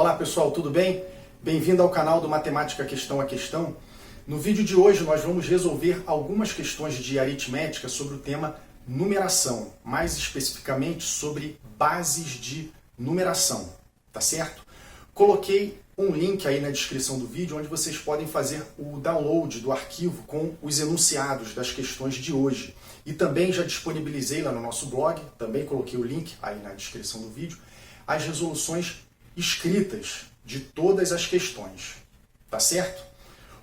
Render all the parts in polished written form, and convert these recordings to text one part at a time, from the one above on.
Olá pessoal, tudo bem? Bem-vindo ao canal do Matemática Questão a Questão. No vídeo de hoje nós vamos resolver algumas questões de aritmética sobre o tema numeração, mais especificamente sobre bases de numeração, tá certo? Coloquei um link aí na descrição do vídeo onde vocês podem fazer o download do arquivo com os enunciados das questões de hoje. E também já disponibilizei lá no nosso blog, também coloquei o link aí na descrição do vídeo, as resoluções escritas de todas as questões, tá certo?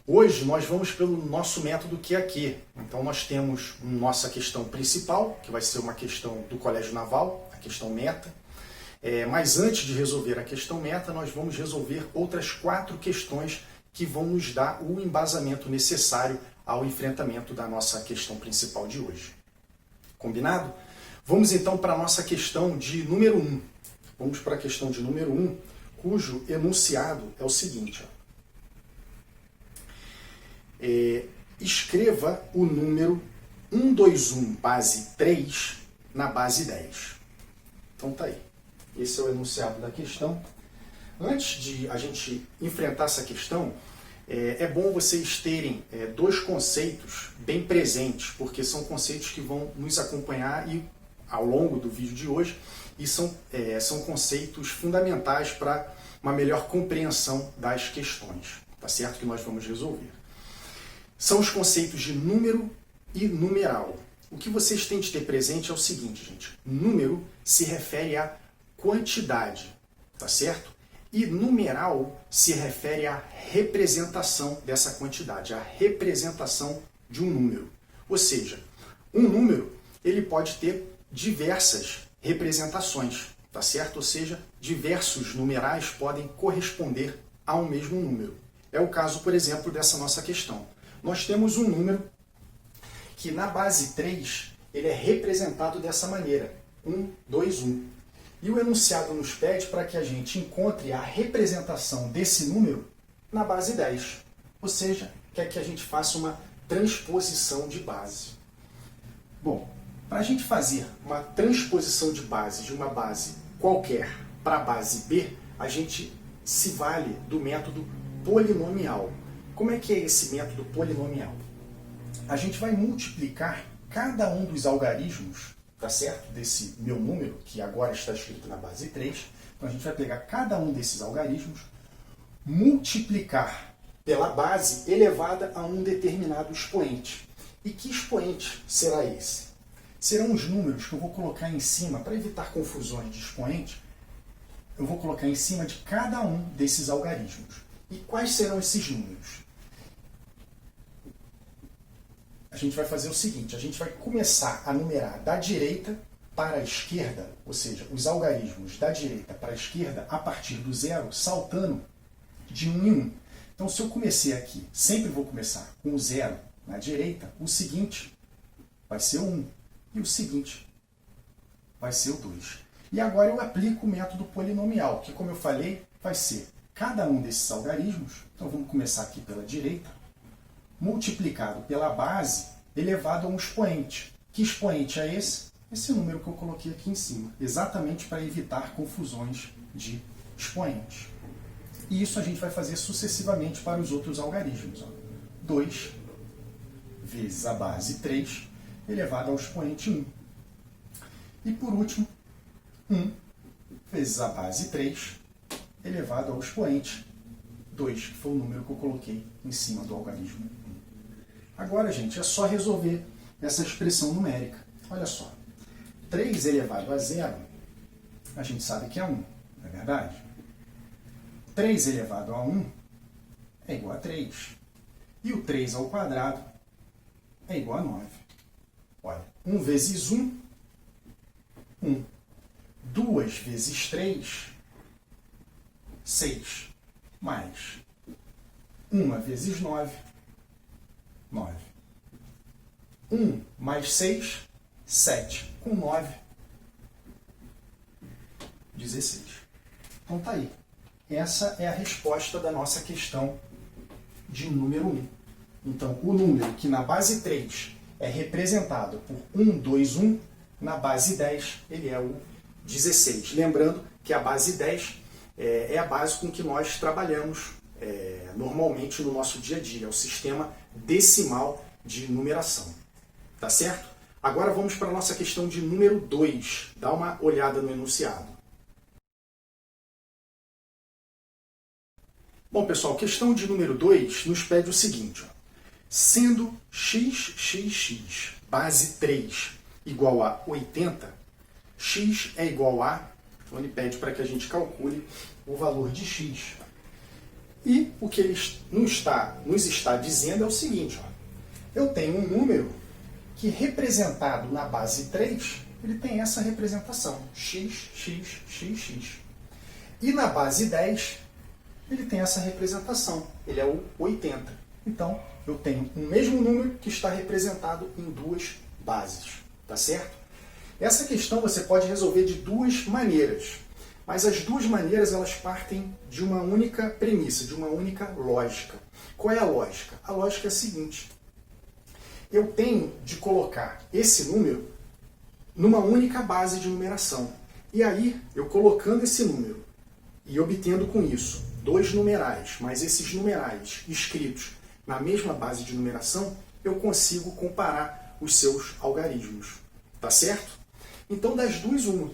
Hoje nós vamos pelo nosso método QAQ. Então nós temos nossa questão principal, que vai ser uma questão do Colégio Naval, a questão meta. Mas antes de resolver a questão meta, nós vamos resolver outras 4 questões que vão nos dar o embasamento necessário ao enfrentamento da nossa questão principal de hoje. Combinado? Vamos então para a nossa questão de número 1. Vamos para a questão de número 1, cujo enunciado é o seguinte. Escreva o número 121 base 3 na base 10. Então tá aí. Esse é o enunciado da questão. Antes de a gente enfrentar essa questão, é bom vocês terem 2 conceitos bem presentes, porque são conceitos que vão nos acompanhar ao longo do vídeo de hoje e são conceitos fundamentais para uma melhor compreensão das questões, tá certo? Que nós vamos resolver. São os conceitos de número e numeral. O que vocês têm de ter presente é o seguinte, gente. Número se refere a quantidade, tá certo? E numeral se refere à representação dessa quantidade, a representação de um número. Ou seja, um número ele pode ter diversas representações, tá certo? Ou seja, diversos numerais podem corresponder a um mesmo número. É o caso, por exemplo, dessa nossa questão. Nós temos um número que na base 3 ele é representado dessa maneira, 1, 2, 1. E o enunciado nos pede para que a gente encontre a representação desse número na base 10. Ou seja, quer que a gente faça uma transposição de base. Bom, para a gente fazer uma transposição de base de uma base qualquer para a base B, a gente se vale do método polinomial. Como é que é esse método polinomial? A gente vai multiplicar cada um dos algarismos, tá certo? Desse meu número, que agora está escrito na base 3. Então a gente vai pegar cada um desses algarismos, multiplicar pela base elevada a um determinado expoente. E que expoente será esse? Serão os números que eu vou colocar em cima, para evitar confusões de expoente, eu vou colocar em cima de cada um desses algarismos. E quais serão esses números? A gente vai fazer o seguinte, a gente vai começar a numerar da direita para a esquerda, ou seja, os algarismos da direita para a esquerda a partir do 0, saltando de 1 em 1. Então, se eu comecei aqui, sempre vou começar com o 0 na direita, o seguinte vai ser o 1 e o seguinte vai ser o 2. E agora eu aplico o método polinomial, que, como eu falei, vai ser cada um desses algarismos, então vamos começar aqui pela direita, multiplicado pela base elevado a um expoente. Que expoente é esse? Esse número que eu coloquei aqui em cima, exatamente para evitar confusões de expoentes. E isso a gente vai fazer sucessivamente para os outros algarismos. 2 vezes a base 3 elevado ao expoente 1. E por último, 1 vezes a base 3 elevado ao expoente 2, que foi o número que eu coloquei em cima do algarismo 1. Agora, gente, é só resolver essa expressão numérica. Olha só, 3 elevado a 0, a gente sabe que é 1, não é verdade? 3 elevado a 1 é igual a 3. E o 3 ao quadrado é igual a 9. Olha, 1 vezes 1, 1. 2 vezes 3, 6. Mais 1 vezes 9, 9. 1 mais 6, 7. Com 9, 16. Então tá aí. Essa é a resposta da nossa questão de número 1. Então, o número que na base 3 é representado por 1, 2, 1, na base 10 ele é o 16. Lembrando que a base 10 é a base com que nós trabalhamos normalmente no nosso dia a dia, é o sistema decimal de numeração. Tá certo? Agora vamos para a nossa questão de número 2. Dá uma olhada no enunciado. Bom, pessoal, questão de número 2 nos pede o seguinte. Ó, sendo xxx, base 3, igual a 80, x é igual a... Então ele pede para que a gente calcule o valor de x. E o que ele nos está dizendo é o seguinte. Ó, eu tenho um número que representado na base 3, ele tem essa representação, x, x, x, x. E na base 10, ele tem essa representação, ele é o 80. Então, eu tenho um mesmo número que está representado em duas bases, tá certo? Essa questão você pode resolver de duas maneiras, mas as duas maneiras elas partem de uma única premissa, de uma única lógica. Qual é a lógica? A lógica é a seguinte. Eu tenho de colocar esse número numa única base de numeração. E aí, eu colocando esse número e obtendo com isso dois numerais, mas esses numerais escritos na mesma base de numeração, eu consigo comparar os seus algarismos. Tá certo? Então, das duas, uma.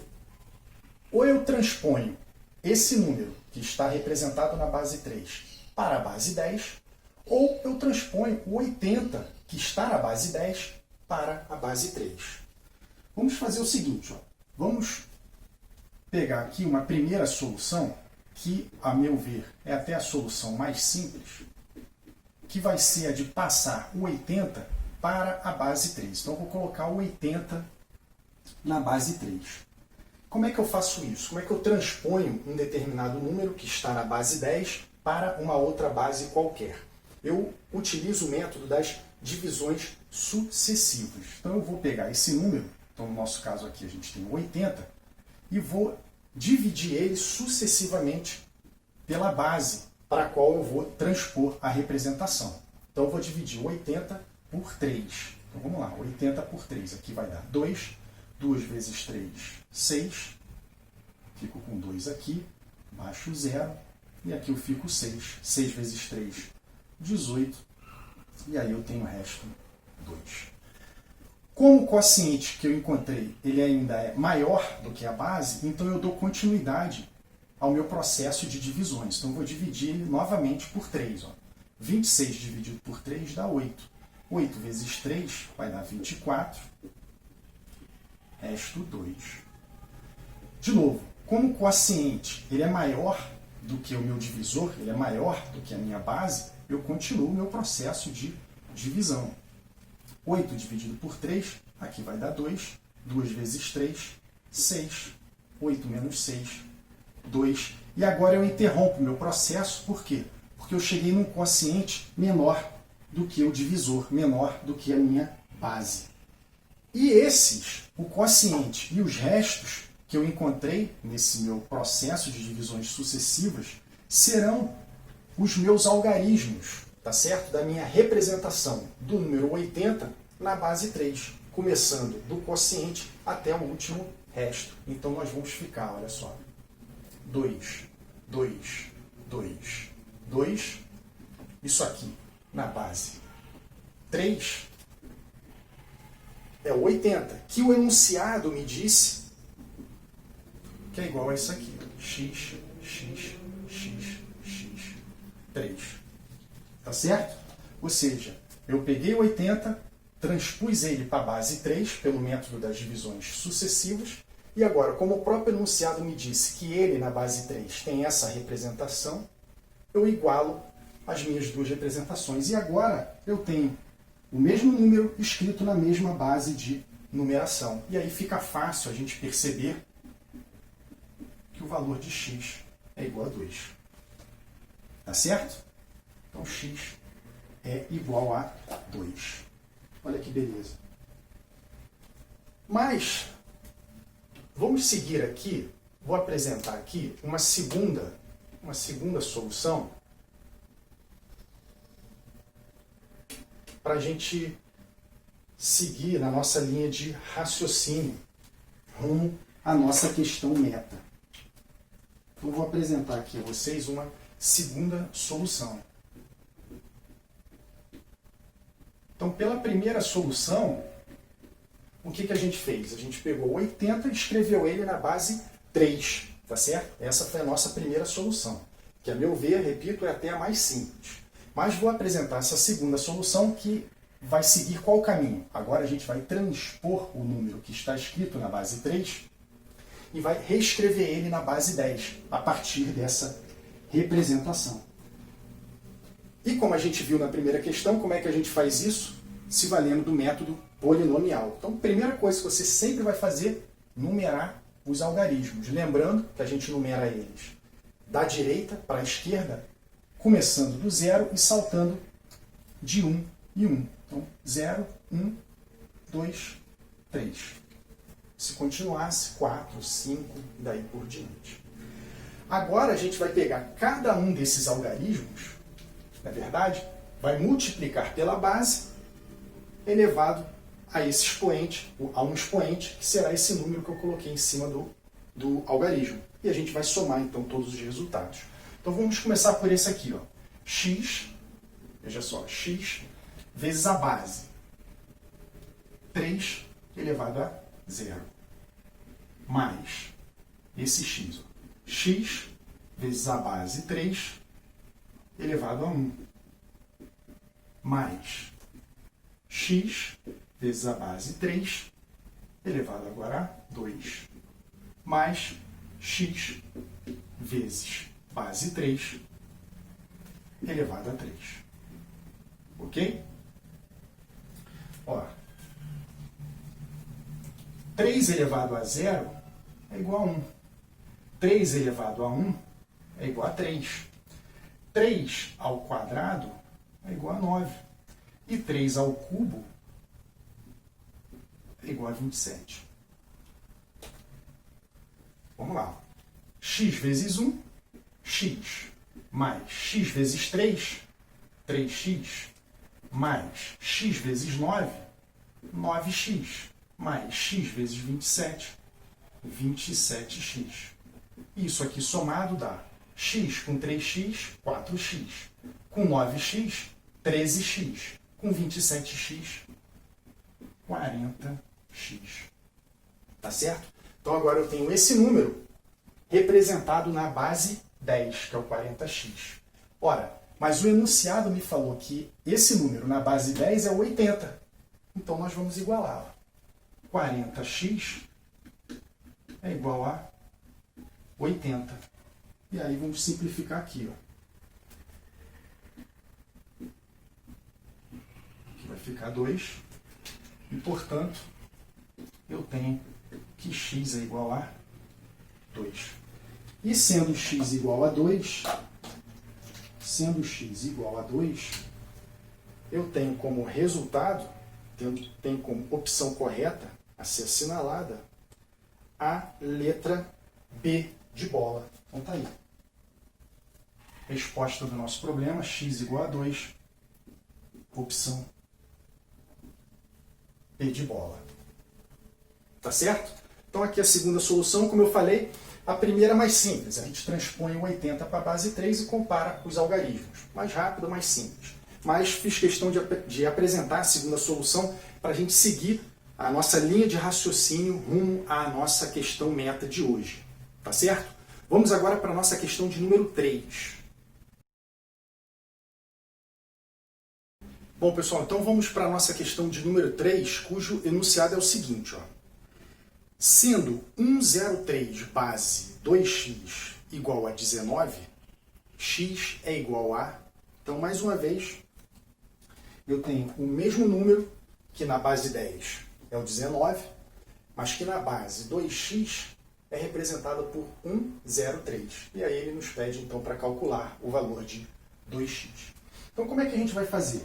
Ou eu transponho esse número, que está representado na base 3, para a base 10, ou eu transponho o 80, que está na base 10, para a base 3. Vamos fazer o seguinte, ó. Vamos pegar aqui uma primeira solução, que, a meu ver, é até a solução mais simples, que vai ser a de passar o 80 para a base 3. Então, eu vou colocar o 80 na base 3. Como é que eu faço isso? Como é que eu transponho um determinado número que está na base 10 para uma outra base qualquer? Eu utilizo o método das divisões sucessivas. Então eu vou pegar esse número, então no nosso caso aqui a gente tem 80, e vou dividir ele sucessivamente pela base para a qual eu vou transpor a representação. Então eu vou dividir 80 por 3. Então vamos lá, 80 por 3, aqui vai dar 2, 2 vezes 3, 6, fico com 2 aqui, baixo 0, e aqui eu fico 6, 6 vezes 3, 18, e aí eu tenho o resto 2. Como o quociente que eu encontrei ele ainda é maior do que a base, então eu dou continuidade ao meu processo de divisões. Então eu vou dividir ele novamente por 3. Ó. 26 dividido por 3 dá 8. 8 vezes 3 vai dar 24. Resto 2. De novo, como o quociente ele é maior do que o meu divisor, ele é maior do que a minha base, eu continuo o meu processo de divisão. 8 dividido por 3, aqui vai dar 2. 2 vezes 3, 6. 8 menos 6, 2. E agora eu interrompo o meu processo, por quê? Porque eu cheguei num quociente menor do que o divisor, menor do que a minha base. E esses, o quociente e os restos que eu encontrei nesse meu processo de divisões sucessivas, serão os meus algarismos, tá certo? Da minha representação do número 80 na base 3, começando do quociente até o último resto. Então nós vamos ficar, olha só, 2, 2, 2, 2, isso aqui na base 3 é o 80, que o enunciado me disse que é igual a isso aqui, x, x, x, x, 3. Tá certo? Ou seja, eu peguei o 80, transpus ele para a base 3 pelo método das divisões sucessivas, e agora, como o próprio enunciado me disse que ele na base 3 tem essa representação, eu igualo as minhas duas representações. E agora eu tenho o mesmo número escrito na mesma base de numeração. E aí fica fácil a gente perceber que o valor de x é igual a 2. Tá certo? Então x é igual a 2. Olha que beleza. Mas vamos seguir aqui, vou apresentar aqui uma segunda solução para a gente seguir na nossa linha de raciocínio rumo à nossa questão meta. Então, vou apresentar aqui a vocês uma segunda solução. Então, pela primeira solução, o que a gente fez? A gente pegou 80 e escreveu ele na base 3, tá certo? Essa foi a nossa primeira solução, que a meu ver, repito, é até a mais simples. Mas vou apresentar essa segunda solução que vai seguir qual caminho? Agora a gente vai transpor o número que está escrito na base 3 e vai reescrever ele na base 10, a partir dessa representação. E como a gente viu na primeira questão, como é que a gente faz isso? Se valendo do método polinomial. Então, primeira coisa que você sempre vai fazer, numerar os algarismos. Lembrando que a gente numera eles da direita para a esquerda, começando do 0 e saltando de 1 em 1. Então, 0, 1, 2, 3. Se continuasse, 4, 5 e daí por diante. Agora a gente vai pegar cada um desses algarismos, na verdade, vai multiplicar pela base elevado a esse expoente, a um expoente, que será esse número que eu coloquei em cima do algarismo. E a gente vai somar, então, todos os resultados. Então, vamos começar por esse aqui, ó. X, veja só, x vezes a base. 3 elevado a 0. Mais esse x, ó. X vezes a base 3 elevado a 1. Mais x vezes a base 3 elevado agora a 2. Mais x vezes base 3 elevado a 3. Ok? Ó, 3 elevado a 0 é igual a 1. 3 elevado a 1 é igual a 3. 3 ao quadrado é igual a 9. E 3 ao cubo é igual a 27. Vamos lá. X vezes 1, x. Mais x vezes 3, 3x. Mais x vezes 9, 9x. Mais x vezes 27, 27x. Isso aqui somado dá x com 3x, 4x. Com 9x, 13x. Com 27x, 40x. Tá certo? Então agora eu tenho esse número representado na base 10, que é o 40x. Ora, mas o enunciado me falou que esse número na base 10 é o 80. Então nós vamos igualá-lo. 40x é igual a 80. E aí vamos simplificar aqui, ó. Aqui vai ficar 2. E, portanto, eu tenho que x é igual a 2. E sendo x igual a 2, eu tenho como resultado, tenho como opção correta a ser assinalada a letra B de bola. Então tá aí. Resposta do nosso problema, x igual a 2, opção B de bola. Tá certo? Então aqui a segunda solução, como eu falei, a primeira é mais simples. A gente transpõe o 80 para a base 3 e compara os algarismos. Mais rápido, mais simples. Mas fiz questão de apresentar a segunda solução para a gente seguir a nossa linha de raciocínio rumo à nossa questão meta de hoje. Tá certo? Vamos agora para a nossa questão de número 3. Bom, pessoal, então vamos para a nossa questão de número 3, cujo enunciado é o seguinte, ó. Sendo 103 base 2x igual a 19, x é igual a... Então, mais uma vez, eu tenho o mesmo número que na base 10 é o 19, mas que na base 2x é representado por 103. E aí ele nos pede, então, para calcular o valor de 2x. Então, como é que a gente vai fazer?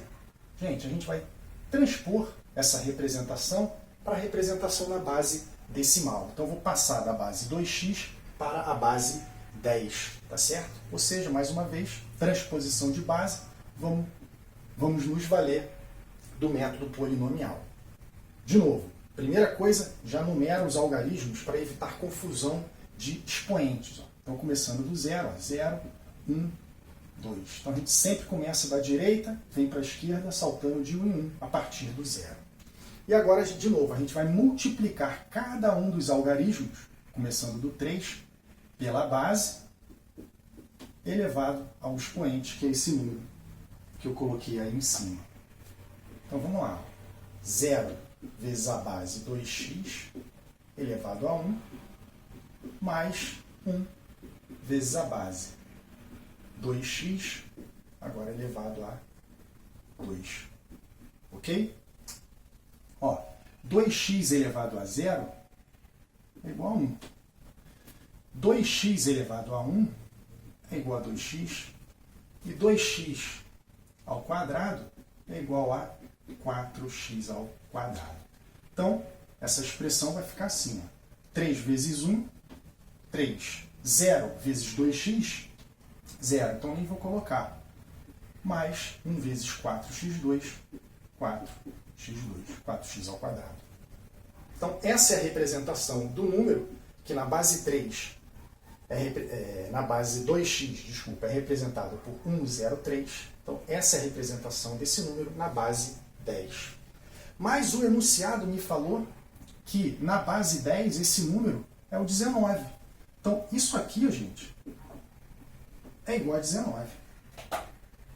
Gente, a gente vai transpor essa representação para a representação na base decimal. Então, eu vou passar da base 2x para a base 10, tá certo? Ou seja, mais uma vez, transposição de base, vamos nos valer do método polinomial. De novo, primeira coisa, já numera os algarismos para evitar confusão de expoentes. Então, começando do zero, 0, 1, 2. Então, a gente sempre começa da direita, vem para a esquerda, saltando de 1 em 1 a partir do zero. E agora, de novo, a gente vai multiplicar cada um dos algarismos, começando do 3, pela base, elevado ao expoente, que é esse número que eu coloquei aí em cima. Então, vamos lá. 0 vezes a base 2x elevado a 1, mais 1 vezes a base 2x, agora elevado a 2. Ok? Ó, 2x elevado a 0 é igual a 1. 2x elevado a 1 é igual a 2x. E 2x ao quadrado é igual a 4x ao quadrado. Então, essa expressão vai ficar assim. Ó. 3 vezes 1, 3. 0 vezes 2x, 0. Então, nem vou colocar. Mais 1 vezes 4x2, 4x2, 4x ao quadrado. Então, essa é a representação do número que na base 3, na base 2x, desculpa, é representado por 1, 0, 3. Então, essa é a representação desse número na base 10. Mas o enunciado me falou que na base 10 esse número é o 19. Então, isso aqui, gente, é igual a 19.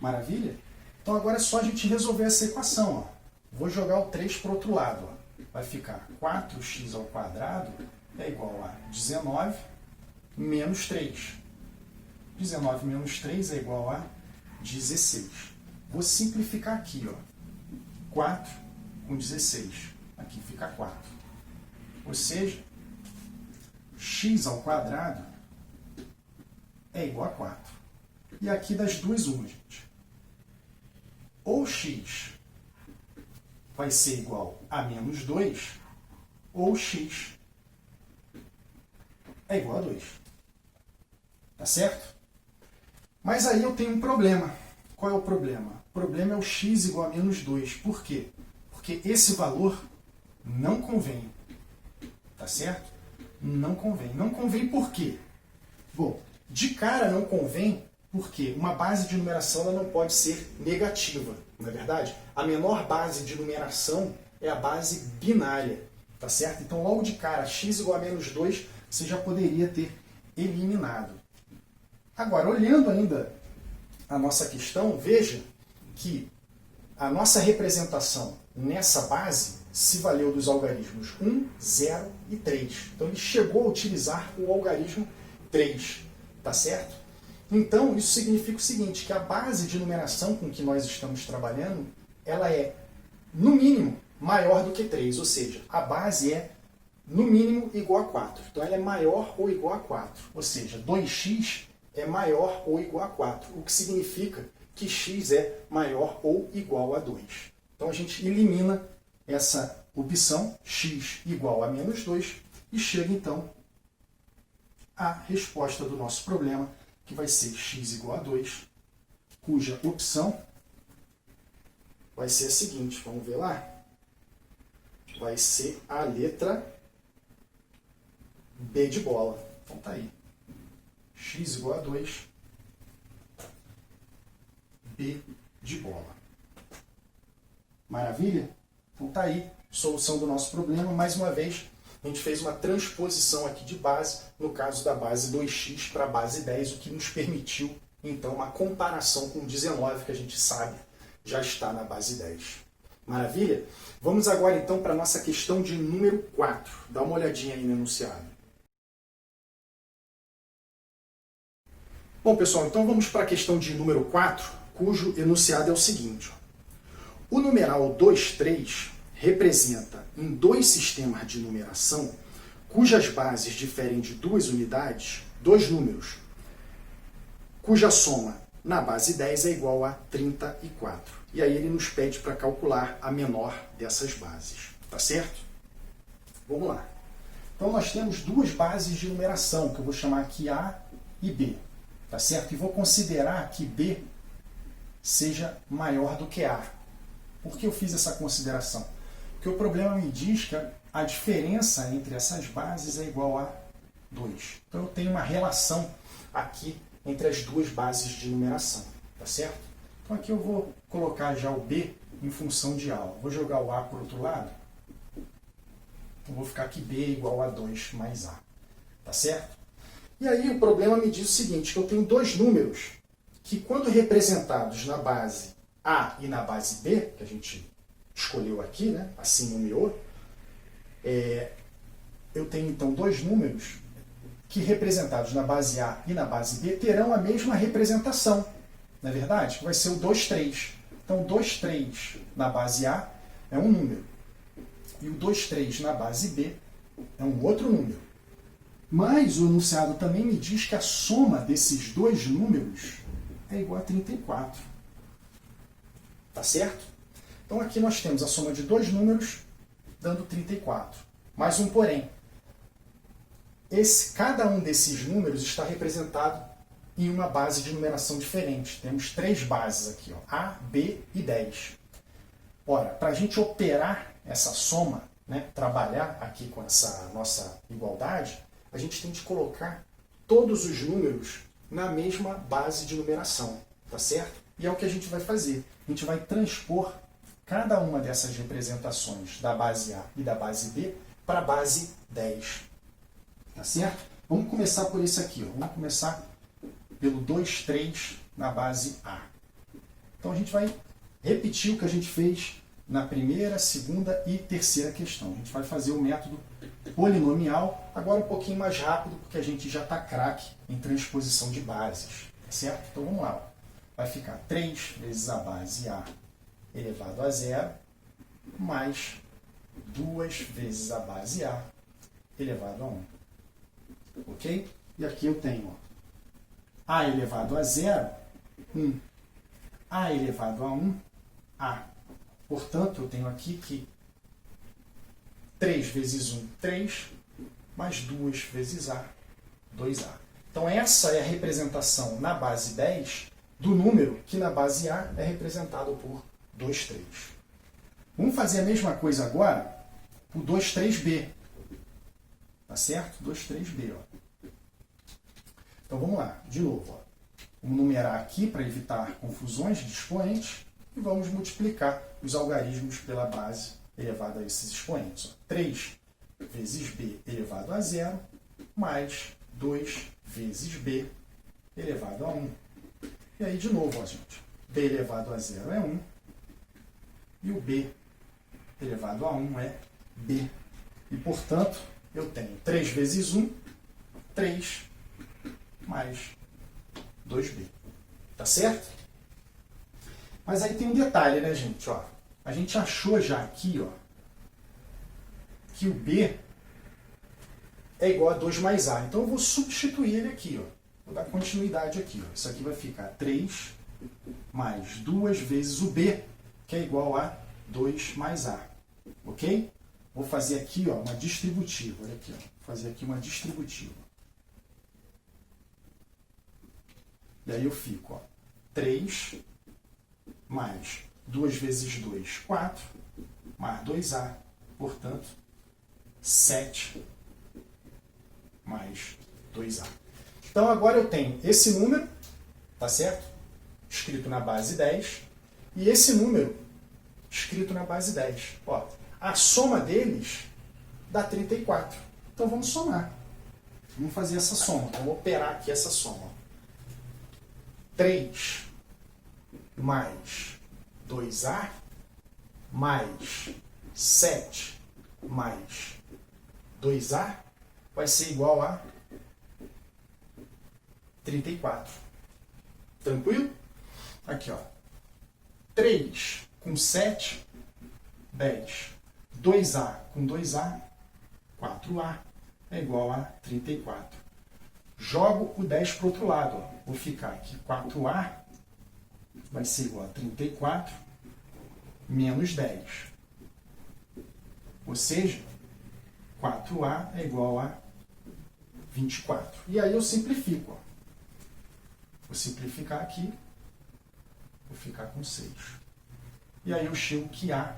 Maravilha? Então, agora é só a gente resolver essa equação. Ó. Vou jogar o 3 para o outro lado. Ó. Vai ficar 4x ao quadrado é igual a 19 menos 3. 19 menos 3 é igual a 16. Vou simplificar aqui. Ó. 4 com 16. Aqui fica 4. Ou seja, x ao quadrado é igual a 4. E aqui das duas, uma, gente. Ou x vai ser igual a menos 2, ou x é igual a 2. Tá certo? Mas aí eu tenho um problema. Qual é o problema? O problema é o x igual a menos 2. Por quê? Porque esse valor não convém. Tá certo? Não convém. Não convém por quê? Bom, de cara não convém porque uma base de numeração ela não pode ser negativa, não é verdade? A menor base de numeração é a base binária, tá certo? Então, logo de cara, x igual a menos 2, você já poderia ter eliminado. Agora, olhando ainda a nossa questão, veja que a nossa representação nessa base se valeu dos algarismos 1, 0 e 3. Então, ele chegou a utilizar o algarismo 3, tá certo? Então, isso significa o seguinte, que a base de numeração com que nós estamos trabalhando, ela é, no mínimo, maior do que 3, ou seja, a base é, no mínimo, igual a 4. Então, ela é maior ou igual a 4, ou seja, 2x é maior ou igual a 4, o que significa que x é maior ou igual a 2. Então, a gente elimina essa opção, x igual a menos 2, e chega, então, à resposta do nosso problema, que vai ser x igual a 2, cuja opção vai ser a seguinte, vamos ver lá? Vai ser a letra B de bola. Então tá aí. X igual a 2, B de bola. Maravilha? Então tá aí, solução do nosso problema. Mais uma vez, a gente fez uma transposição aqui de base, no caso da base 2x para a base 10, o que nos permitiu, então, uma comparação com 19, que a gente sabe já está na base 10. Maravilha? Vamos agora, então, para a nossa questão de número 4. Dá uma olhadinha aí no enunciado. Bom, pessoal, então vamos para a questão de número 4, cujo enunciado é o seguinte. O numeral 23 representa em dois sistemas de numeração cujas bases diferem de duas unidades, dois números, cuja soma na base 10 é igual a 34. E aí ele nos pede para calcular a menor dessas bases. Tá certo? Vamos lá. Então nós temos duas bases de numeração, que eu vou chamar aqui A e B. Tá certo? E vou considerar que B seja maior do que A. Por que eu fiz essa consideração? Porque o problema me diz que a diferença entre essas bases é igual a 2. Então eu tenho uma relação aqui entre as duas bases de numeração, tá certo? Então aqui eu vou colocar já o B em função de A. Vou jogar o A para o outro lado. Então vou ficar aqui B igual a 2 mais A, tá certo? E aí o problema me diz o seguinte, que eu tenho dois números que quando representados na base A e na base B, que a gente escolheu aqui, né? Assim nomeou, eu tenho então dois números que representados na base A e na base B terão a mesma representação, não é verdade? Que vai ser o 2, 3. Então, 2, 3 na base A é um número. E o 2, 3 na base B é um outro número. Mas o enunciado também me diz que a soma desses dois números é igual a 34. Tá certo? Então, aqui nós temos a soma de dois números dando 34. Mais um porém. Cada um desses números está representado em uma base de numeração diferente. Temos três bases aqui, ó, A, B e 10. Ora, para a gente operar essa soma, né, trabalhar aqui com essa nossa igualdade, a gente tem que colocar todos os números na mesma base de numeração, tá certo? E é o que a gente vai fazer. A gente vai transpor cada uma dessas representações da base A e da base B para a base 10. Tá certo? Vamos começar por esse aqui. Ó. Vamos começar pelo 2, 3 na base A. Então a gente vai repetir o que a gente fez na primeira, segunda e terceira questão. A gente vai fazer o método polinomial, agora um pouquinho mais rápido, porque a gente já está craque em transposição de bases. Tá certo? Então vamos lá. Ó. Vai ficar 3 vezes a base A elevado a 0, mais 2 vezes a base A elevado a 1. Ok? E aqui eu tenho ó, A elevado a 0, 1. A elevado a 1, A. Portanto, eu tenho aqui que 3 vezes 1, 3, mais 2 vezes A, 2A. Então, essa é a representação na base 10 do número que na base A é representado por 2, 3. Vamos fazer a mesma coisa agora para o 2, 3B. Tá certo? 2, 3B. Ó. Então, vamos lá. De novo. Ó. Vamos numerar aqui para evitar confusões de expoentes e vamos multiplicar os algarismos pela base elevada a esses expoentes. Ó. 3 vezes B elevado a 0 mais 2 vezes B elevado a 1. E aí, de novo, ó, gente. B elevado a 0 é 1 e o B elevado a 1 é B. E, portanto, eu tenho 3 vezes 1, 3, mais 2B. Tá certo? Mas aí tem um detalhe, né, gente? Ó, a gente achou já aqui ó, que o B é igual a 2 mais A. Então eu vou substituir ele aqui. Ó. Vou dar continuidade aqui. Ó. Isso aqui vai ficar 3 mais 2 vezes o B, que é igual a 2 mais A. Ok? Vou fazer aqui ó, uma distributiva. Olha aqui. Ó. Vou fazer aqui uma distributiva. E aí eu fico ó, 3 mais 2 vezes 2, 4, mais 2A. Portanto, 7 mais 2A. Então agora eu tenho esse número, tá certo? Escrito na base 10, e esse número escrito na base 10. Ó, a soma deles dá 34. Então vamos somar. Vamos fazer essa soma. Vamos operar aqui essa soma. 3 mais 2A mais 7 mais 2A vai ser igual a 34. Tranquilo? Aqui, ó. 3 com 7, 10. 2A com 2A, 4A é igual a 34. Jogo o 10 para o outro lado. Ó. Vou ficar aqui 4A vai ser igual a 34 menos 10. Ou seja, 4A é igual a 24. E aí eu simplifico. Ó. Vou simplificar aqui. Vou ficar com 6. E aí eu chego que A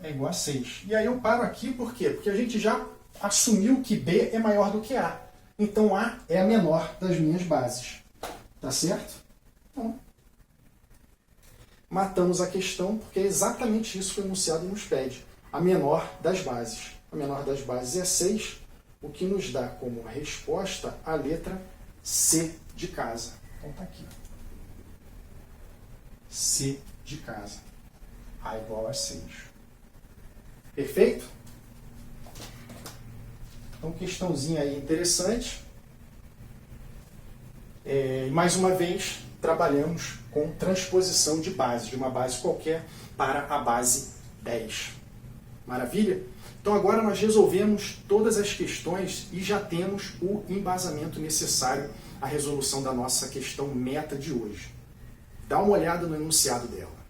é igual a 6. E aí eu paro aqui por quê? Porque a gente já assumiu que B é maior do que A. Então A é a menor das minhas bases. Tá certo? Então, matamos a questão, porque é exatamente isso que o enunciado nos pede. A menor das bases. A menor das bases é 6, o que nos dá como resposta a letra C de casa. Então tá aqui. C de casa. A igual a 6. Perfeito? Então, questãozinha aí interessante. Mais uma vez, trabalhamos com transposição de base, de uma base qualquer para a base 10. Maravilha? Então agora nós resolvemos todas as questões e já temos o embasamento necessário à resolução da nossa questão meta de hoje. Dá uma olhada no enunciado dela.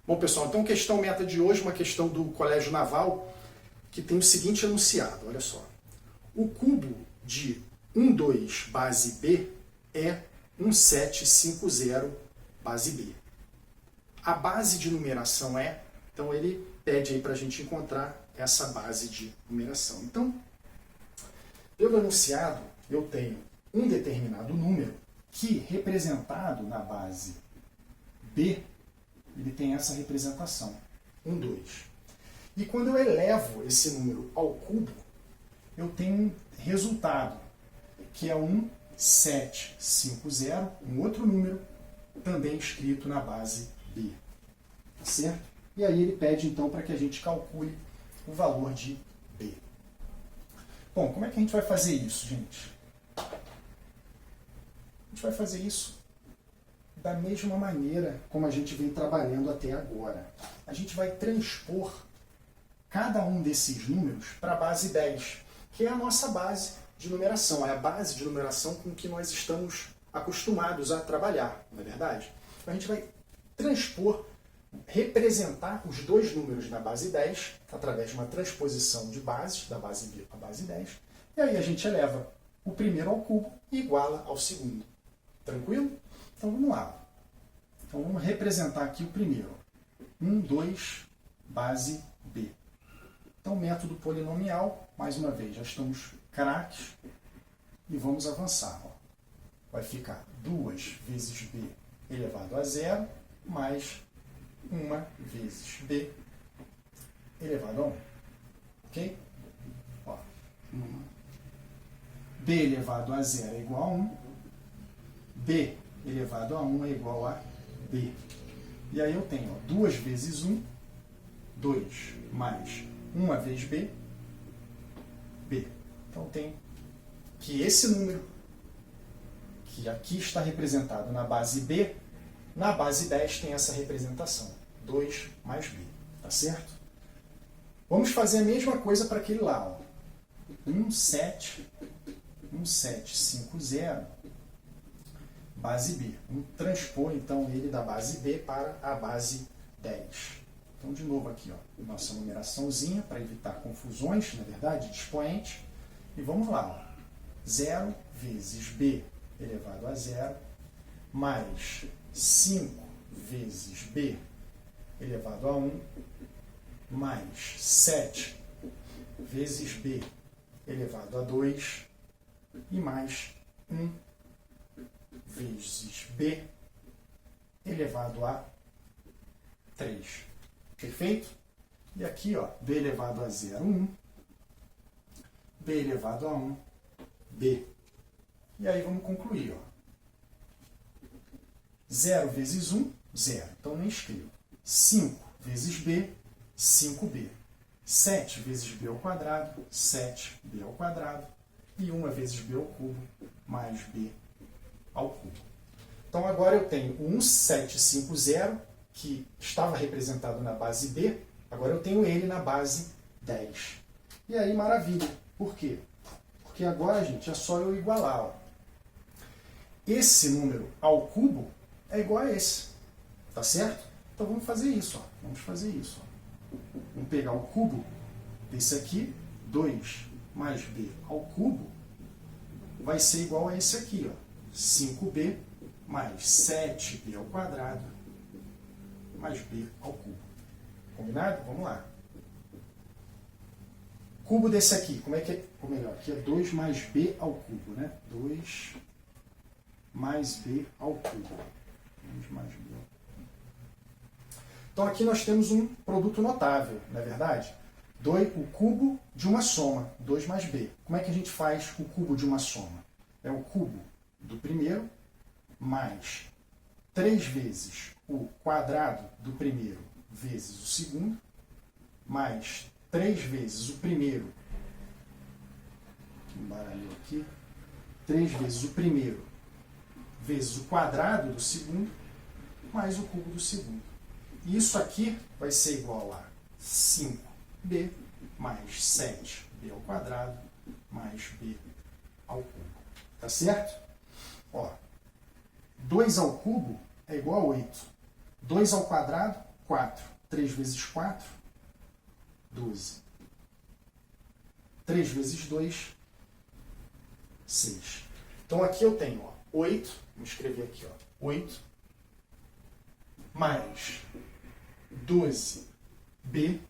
Bom, pessoal, então questão meta de hoje, uma questão do Colégio Naval, que tem o seguinte enunciado, olha só. O cubo de 12 base B é 1750 base B. A base de numeração é, então ele pede aí para a gente encontrar essa base de numeração. Então, pelo enunciado, eu tenho um determinado número que, representado na base B, ele tem essa representação, 2. E quando eu elevo esse número ao cubo, eu tenho um resultado, que é 1750, um outro número, também escrito na base B. Tá certo? E aí ele pede, então, para que a gente calcule o valor de B. Bom, como é que a gente vai fazer isso, gente? A gente vai fazer isso da mesma maneira como a gente vem trabalhando até agora. A gente vai transpor cada um desses números para a base 10, que é a nossa base de numeração, é a base de numeração com que nós estamos acostumados a trabalhar, não é verdade? Então a gente vai transpor, representar os dois números na base 10, através de uma transposição de bases, da base B à base 10, e aí a gente eleva o primeiro ao cubo e iguala ao segundo. Tranquilo? Então vamos lá. Então vamos representar aqui o primeiro. 2, base B. Então, método polinomial, mais uma vez, já estamos craques e vamos avançar. Ó. Vai ficar 2 vezes B elevado a 0, mais 1 vezes B elevado a 1. Ok? Ó. B elevado a 0 é igual a 1. B elevado a 1 é igual a B. E aí eu tenho 2 vezes 1, 2 mais 1 vezes B, B. Então tem que esse número, que aqui está representado na base B, na base 10 tem essa representação, 2 mais B. Tá certo? Vamos fazer a mesma coisa para aquele lá. Ó. 1750, base B. Vamos transpor, então, ele da base B para a base 10. Então, de novo aqui, ó, nossa numeraçãozinha, para evitar confusões, na verdade, de expoente. E vamos lá. Ó. 0 vezes B elevado a 0, mais 5 vezes B elevado a 1, mais 7 vezes B elevado a 2, e mais 1 vezes B elevado a 3. Perfeito? E aqui, ó, B elevado a 0, 1. B elevado a 1, B. E aí vamos concluir. Ó. 0 vezes 1, 0. Então não escrevo. 5 vezes B, 5B. 7 vezes B ao quadrado, 7B ao quadrado. E 1 vezes B ao cubo, mais B ao cubo. Então agora eu tenho o 1750, que estava representado na base B, agora eu tenho ele na base 10. E aí, maravilha. Por quê? Porque agora, gente, é só eu igualar. Ó. Esse número ao cubo é igual a esse. Tá certo? Então vamos fazer isso. Ó. Vamos fazer isso. Ó. Vamos pegar o cubo desse aqui, 2 mais B ao cubo, vai ser igual a esse aqui. Ó. 5B mais 7B ao quadrado, mais B ao cubo. Combinado? Vamos lá. Cubo desse aqui, como é que é? Ou melhor, aqui é 2 mais b ao cubo, né? 2 mais b ao cubo. 2 mais b ao cubo. Então aqui nós temos um produto notável, não é verdade? O cubo de uma soma, 2 mais b. Como é que a gente faz o cubo de uma soma? É o cubo do primeiro mais 3 vezes o quadrado do primeiro vezes o segundo, mais 3 vezes o primeiro, embaralhou aqui, 3 vezes o primeiro vezes o quadrado do segundo, mais o cubo do segundo. E isso aqui vai ser igual a 5b mais 7b ao quadrado mais b ao cubo. Tá certo? Ó, 2 ao cubo é igual a 8. 2 ao quadrado, 4. 3 vezes 4, 12. 3 vezes 2, 6. Então aqui eu tenho, ó, 8, vamos escrever aqui, ó, 8 mais 12b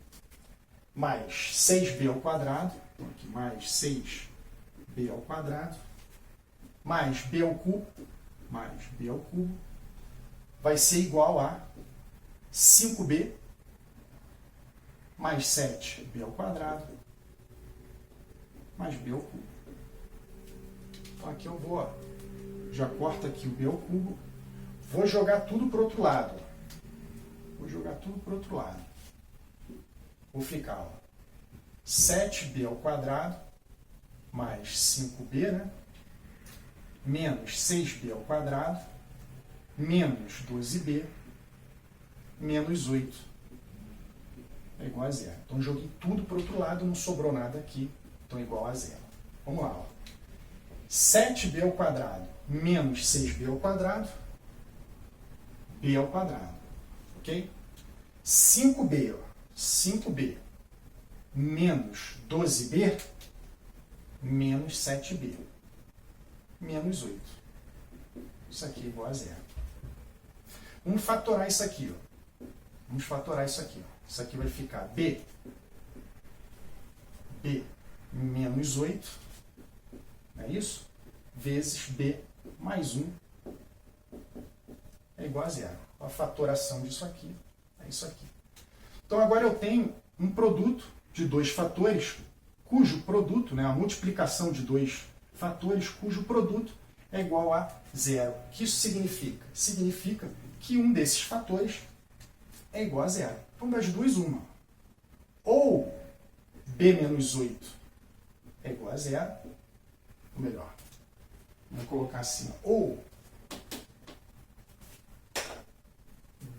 mais 6b ao quadrado, então aqui mais 6b ao quadrado, mais b ao cubo, vai ser igual a 5b mais 7b ao quadrado, mais b ao cubo. Então aqui eu vou, ó, já corto aqui o b ao cubo, vou jogar tudo para o outro lado. Vou ficar, ó, 7b ao quadrado mais 5b, né? Menos 6b ao quadrado, menos 12b, menos 8. É igual a zero. Então, joguei tudo para o outro lado, não sobrou nada aqui, então é igual a zero. Vamos lá, ó. 7b ao quadrado menos 6b ao quadrado, b ao quadrado. Ok? 5b, ó, 5b menos 12b, menos 7b, menos 8. Isso aqui é igual a zero. Vamos fatorar isso aqui, ó. Isso aqui vai ficar b menos 8, não é isso? Vezes b mais 1 é igual a zero. A fatoração disso aqui é isso aqui. Então agora eu tenho um produto de dois fatores, cujo produto, né, a multiplicação de dois fatores, cujo produto é igual a zero. O que isso significa? Significa que um desses fatores é igual a zero. Então, das duas, uma. Ou b menos 8 é igual a zero, ou melhor, vamos colocar assim, ou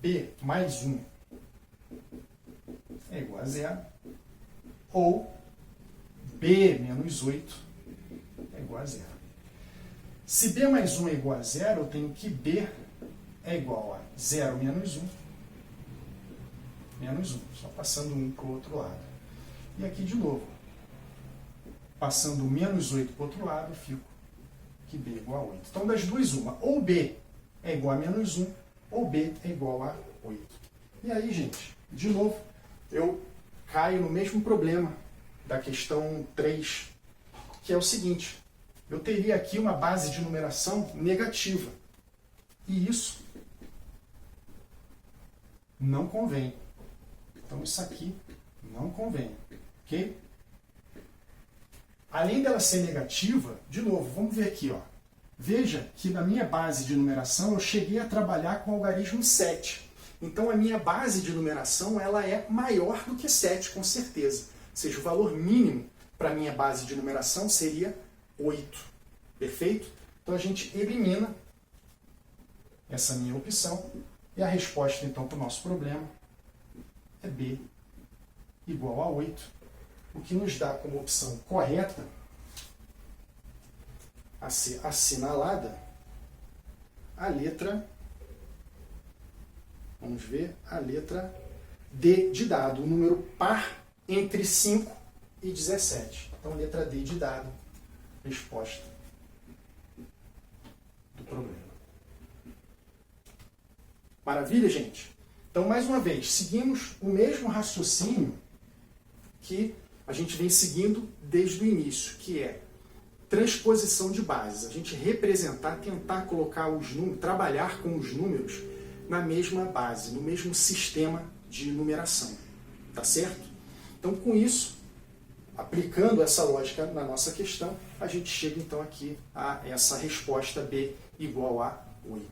b mais 1 é igual a zero, ou b menos 8 é igual a zero. Se b mais 1 é igual a zero, eu tenho que b é igual a 0 menos 1, só passando 1 para o outro lado. E aqui de novo, passando o menos 8 para o outro lado, eu fico que b é igual a 8. Então, das duas, uma. Ou b é igual a menos 1, ou b é igual a 8. E aí, gente, de novo, eu caio no mesmo problema da questão 3, que é o seguinte: eu teria aqui uma base de numeração negativa. E isso não convém. Então, isso aqui não convém. Ok? Além dela ser negativa, de novo, vamos ver aqui, ó. Veja que na minha base de numeração eu cheguei a trabalhar com o algarismo 7. Então, a minha base de numeração ela é maior do que 7, com certeza. Ou seja, o valor mínimo para a minha base de numeração seria 8. Perfeito? Então, a gente elimina essa minha opção. E a resposta, então, para o nosso problema é b igual a 8, o que nos dá como opção correta a ser assinalada a letra, vamos ver, a letra D de dado, o número par entre 5 e 17. Então, letra D de dado, resposta do problema. Maravilha, gente? Então, mais uma vez, seguimos o mesmo raciocínio que a gente vem seguindo desde o início, que é transposição de bases. A gente representar, tentar colocar os números, trabalhar com os números na mesma base, no mesmo sistema de numeração. Tá certo? Então, com isso, aplicando essa lógica na nossa questão, a gente chega então aqui a essa resposta B igual a 8.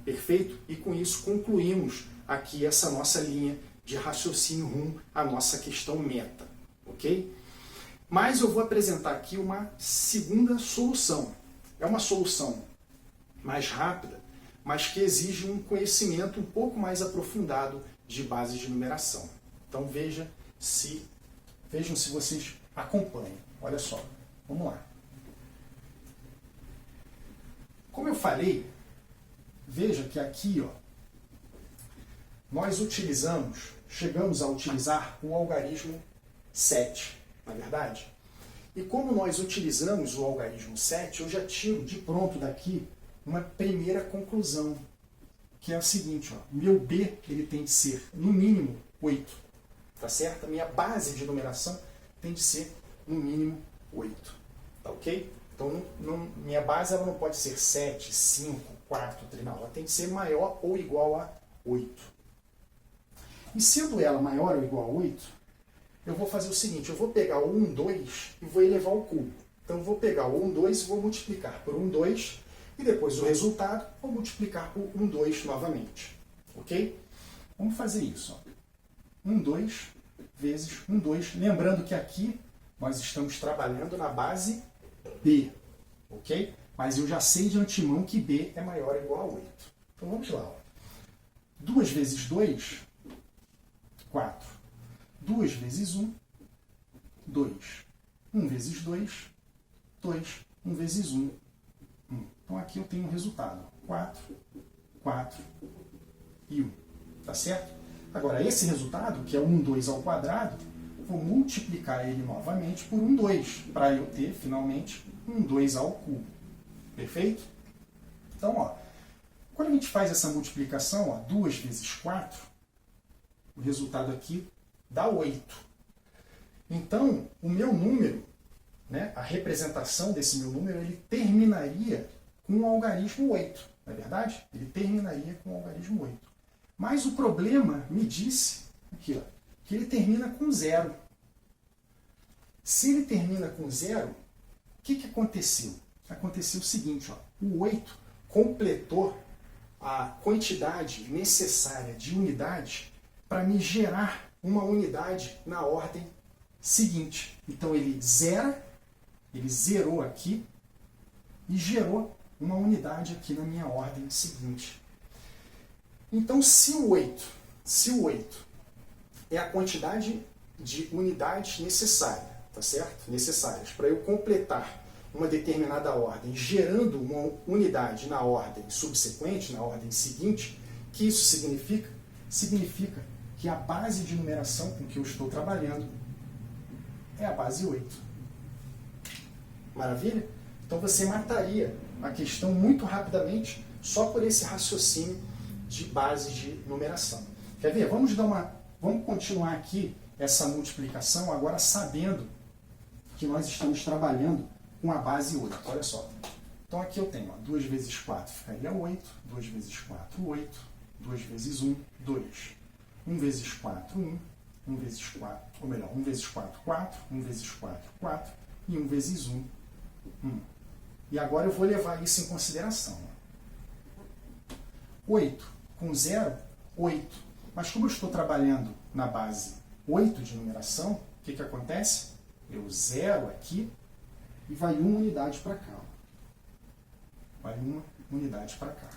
Perfeito? E com isso concluímos aqui essa nossa linha de raciocínio rumo à nossa questão meta. Ok? Mas eu vou apresentar aqui uma segunda solução. É uma solução mais rápida, mas que exige um conhecimento um pouco mais aprofundado de bases de numeração. Então vejam se vocês acompanham. Olha só, vamos lá. Como eu falei, veja que aqui, ó, nós chegamos a utilizar o algarismo 7, na verdade? E como nós utilizamos o algarismo 7, eu já tiro de pronto daqui uma primeira conclusão, que é o seguinte, ó, meu B ele tem de ser, no mínimo, 8. Tá certo? A minha base de numeração tem de ser, no mínimo, 8. Tá ok? Então, minha base ela não pode ser 7, 5, 4, 3, não. Ela tem de ser maior ou igual a 8. E sendo ela maior ou igual a 8, eu vou fazer o seguinte, eu vou pegar o 1, 2 e vou elevar ao cubo. Então, eu vou pegar o 1, 2 e vou multiplicar por 1, 2, e depois o resultado vou multiplicar por 1, 2 novamente. Ok? Vamos fazer isso. Ó. 1, 2 vezes 1, 2. Lembrando que aqui nós estamos trabalhando na base B. Ok? Mas eu já sei de antemão que B é maior ou igual a 8. Então vamos lá. Ó. 2 vezes 2, 4. 2 vezes 1, 2. 1 vezes 2, 2. 1 vezes 1, 1. Então aqui eu tenho um resultado. 4, 4 e 1. Tá certo? Agora, esse resultado, que é 1, 2 ao quadrado, vou multiplicar ele novamente por 1, 2, para eu ter, finalmente, 1, 2 ao cubo. Perfeito? Então, ó, quando a gente faz essa multiplicação, ó, 2 vezes 4, o resultado aqui dá 8. Então, o meu número, né, a representação desse meu número, ele terminaria com o algarismo 8. Não é verdade? Ele terminaria com o algarismo 8. Mas o problema me disse aqui, ó, que ele termina com 0. Se ele termina com 0, o que aconteceu? Aconteceu o seguinte, ó, o 8 completou a quantidade necessária de unidades para me gerar uma unidade na ordem seguinte. Então ele zerou aqui e gerou uma unidade aqui na minha ordem seguinte. Então, se o 8 é a quantidade de unidades necessária, tá certo? Necessárias para eu completar uma determinada ordem, gerando uma unidade na ordem subsequente, na ordem seguinte, que isso significa? Significa que a base de numeração com que eu estou trabalhando é a base 8. Maravilha? Então você mataria a questão muito rapidamente só por esse raciocínio de base de numeração. Quer ver? Vamos continuar aqui essa multiplicação agora sabendo que nós estamos trabalhando com a base 8. Olha só. Então aqui eu tenho, ó, 2 vezes 4 ficaria 8, 2 vezes 4, 8, 2 vezes 1, 2. 1 vezes 4, 1, 1 vezes 4, ou melhor, 1 vezes 4, 4, 1 vezes 4, 4, e 1 vezes 1, 1. E agora eu vou levar isso em consideração. 8 com 0, 8. Mas como eu estou trabalhando na base 8 de numeração, o que acontece? Eu zero aqui e vai uma unidade para cá. Vai uma unidade para cá.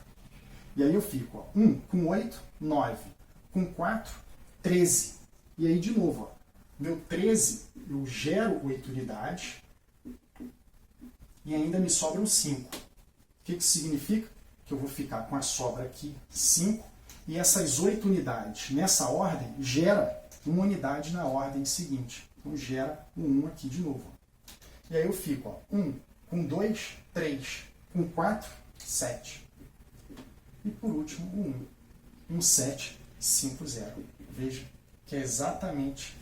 E aí eu fico, ó, 1 com 8, 9. Com 4, 13. E aí de novo, ó, meu 13, eu gero 8 unidades e ainda me sobram 5. O que isso significa? Que eu vou ficar com a sobra aqui 5, e essas 8 unidades nessa ordem gera uma unidade na ordem seguinte. Então gera o 1 aqui de novo. E aí eu fico, ó, 1 com 2, 3, com 4, 7. E por último o 1. Um 7 50. Veja que é exatamente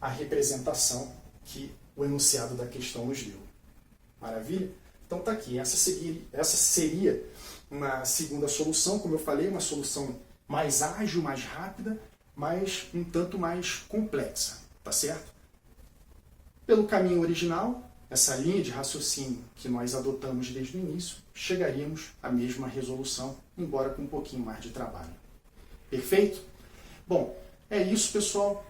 a representação que o enunciado da questão nos deu. Maravilha? Então tá aqui. Essa seria uma segunda solução, como eu falei, uma solução mais ágil, mais rápida, mas um tanto mais complexa, tá certo? Pelo caminho original, essa linha de raciocínio que nós adotamos desde o início, chegaríamos à mesma resolução, embora com um pouquinho mais de trabalho. Perfeito? Bom, é isso, pessoal.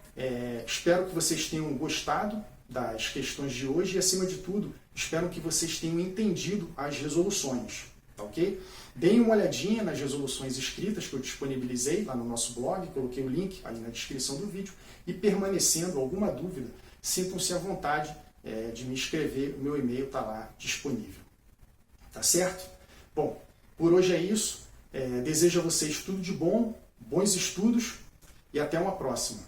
Espero que vocês tenham gostado das questões de hoje e, acima de tudo, espero que vocês tenham entendido as resoluções, tá ok? Deem uma olhadinha nas resoluções escritas que eu disponibilizei lá no nosso blog, coloquei o link aí na descrição do vídeo, e permanecendo alguma dúvida, sintam-se à vontade de me escrever, o meu e-mail está lá disponível. Tá certo? Bom, por hoje é isso. Desejo a vocês tudo de bom, bons estudos e até uma próxima.